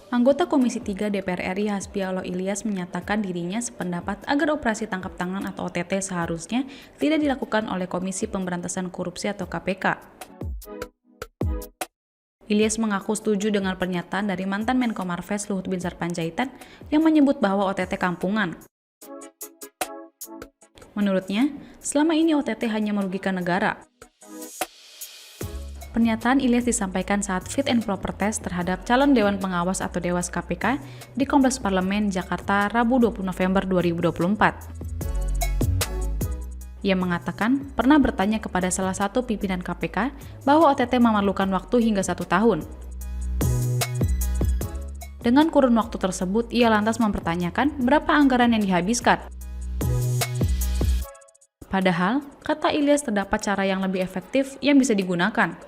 Anggota Komisi 3 DPR RI Hasbiallah Ilyas menyatakan dirinya sependapat agar operasi tangkap tangan atau OTT seharusnya tidak dilakukan oleh Komisi Pemberantasan Korupsi atau KPK. Ilyas mengaku setuju dengan pernyataan dari mantan Menko Marves Luhut Binsar Panjaitan yang menyebut bahwa OTT kampungan. Menurutnya, selama ini OTT hanya merugikan negara. Pernyataan Ilyas disampaikan saat fit and proper test terhadap calon Dewan Pengawas atau Dewas KPK di Kompleks Parlemen, Jakarta, Rabu 20 November 2024. Ia mengatakan pernah bertanya kepada salah satu pimpinan KPK bahwa OTT memerlukan waktu hingga 1 tahun. Dengan kurun waktu tersebut, ia lantas mempertanyakan berapa anggaran yang dihabiskan. Padahal, kata Ilyas terdapat cara yang lebih efektif yang bisa digunakan.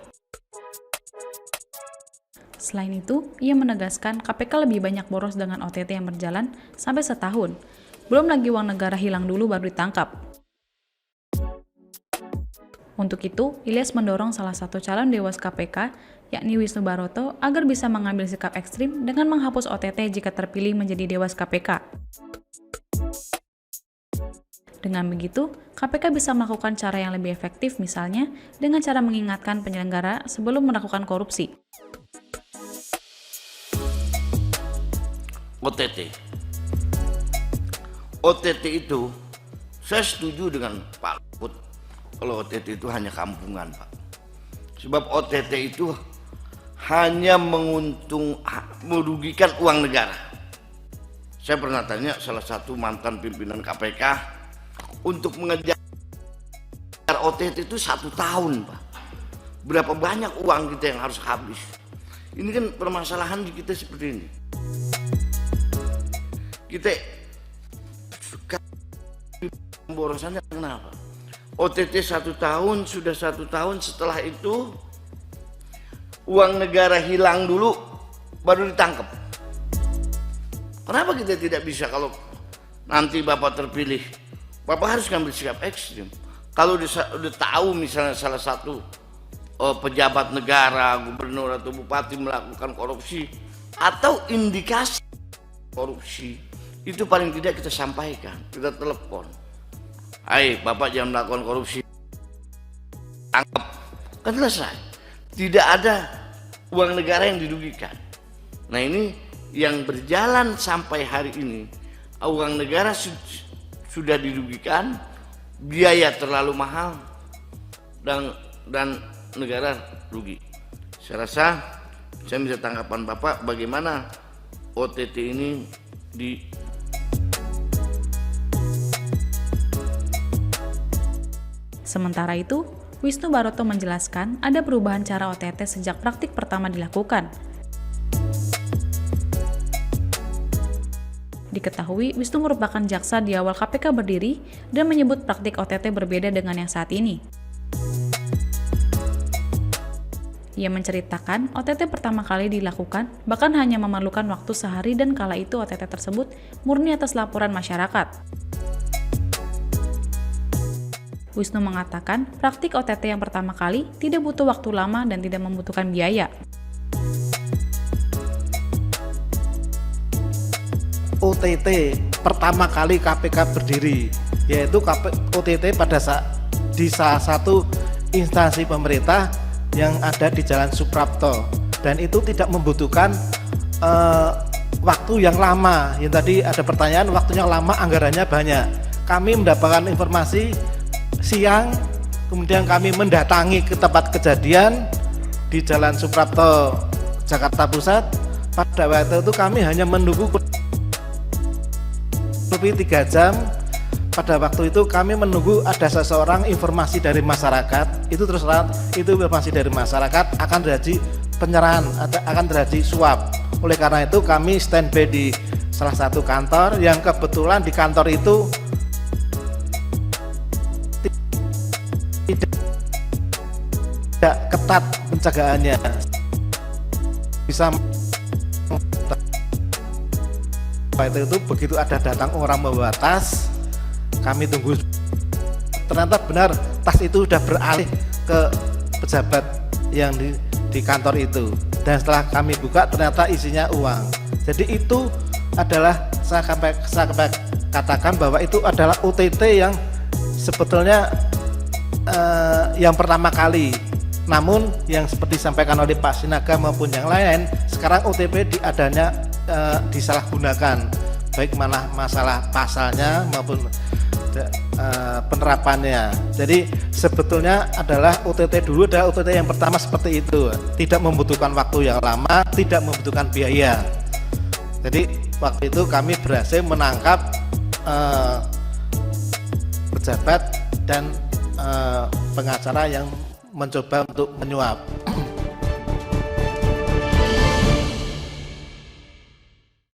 Selain itu, ia menegaskan KPK lebih banyak boros dengan OTT yang berjalan sampai setahun. Belum lagi uang negara hilang dulu baru ditangkap. Untuk itu, Ilyas mendorong salah satu calon Dewas KPK, yakni Wisnu Baroto, agar bisa mengambil sikap ekstrim dengan menghapus OTT jika terpilih menjadi Dewas KPK. Dengan begitu, KPK bisa melakukan cara yang lebih efektif, misalnya dengan cara mengingatkan penyelenggara sebelum melakukan korupsi. OTT itu, saya setuju dengan Pak Luhut kalau OTT itu hanya kampungan, Pak. Sebab OTT itu hanya merugikan uang negara. Saya pernah tanya salah satu mantan pimpinan KPK untuk mengejar OTT itu 1 tahun, Pak. Berapa banyak uang kita yang harus habis. Ini kan permasalahan di kita seperti ini. Kita suka pemborosannya kenapa? OTT 1 tahun, sudah 1 tahun, setelah itu uang negara hilang dulu baru ditangkap. Kenapa kita tidak bisa kalau nanti Bapak terpilih, Bapak harus ngambil sikap ekstrim. Kalau udah tahu misalnya salah satu pejabat negara, gubernur atau bupati melakukan korupsi atau indikasi korupsi, itu paling tidak kita sampaikan, kita telepon. Hai, Bapak jangan melakukan korupsi. Tangkap. Kan selesai. Tidak ada uang negara yang dirugikan. Nah, ini yang berjalan sampai hari ini. Uang negara sudah dirugikan, biaya terlalu mahal, dan negara rugi. Saya rasa saya minta tanggapan Bapak bagaimana OTT ini Sementara itu, Wisnu Baroto menjelaskan ada perubahan cara OTT sejak praktik pertama dilakukan. Diketahui, Wisnu merupakan jaksa di awal KPK berdiri dan menyebut praktik OTT berbeda dengan yang saat ini. Ia menceritakan OTT pertama kali dilakukan bahkan hanya memerlukan waktu sehari dan kala itu OTT tersebut murni atas laporan masyarakat. Wisnu mengatakan praktik OTT yang pertama kali tidak butuh waktu lama dan tidak membutuhkan biaya. OTT pertama kali KPK berdiri, yaitu OTT pada di salah satu instansi pemerintah yang ada di Jalan Suprapto, dan itu tidak membutuhkan waktu yang lama. Yang tadi ada pertanyaan waktunya lama, anggarannya banyak. Kami mendapatkan informasi siang, kemudian kami mendatangi ke tempat kejadian di Jalan Suprapto, Jakarta Pusat. Pada waktu itu kami hanya menunggu lebih 3 jam. Pada waktu itu kami menunggu ada seseorang informasi dari masyarakat, itu terus terang itu informasi dari masyarakat akan terjadi penyerahan, akan terjadi suap. Oleh karena itu kami standby di salah satu kantor, yang kebetulan di kantor itu tidak ketat pencegahannya, bisa itu begitu ada datang orang membawa tas, kami tunggu. Ternyata benar tas itu sudah beralih ke pejabat yang di kantor itu, dan setelah kami buka ternyata isinya uang. Jadi itu adalah saya katakan bahwa itu adalah OTT yang sebetulnya yang pertama kali. Namun yang seperti disampaikan oleh Pak Sinaga maupun yang lain, sekarang OTP disalahgunakan, baik masalah pasalnya maupun penerapannya. Jadi sebetulnya adalah OTT dulu adalah OTT yang pertama seperti itu, tidak membutuhkan waktu yang lama, tidak membutuhkan biaya. Jadi waktu itu kami berhasil menangkap pejabat dan pengacara yang mencoba untuk menyuap.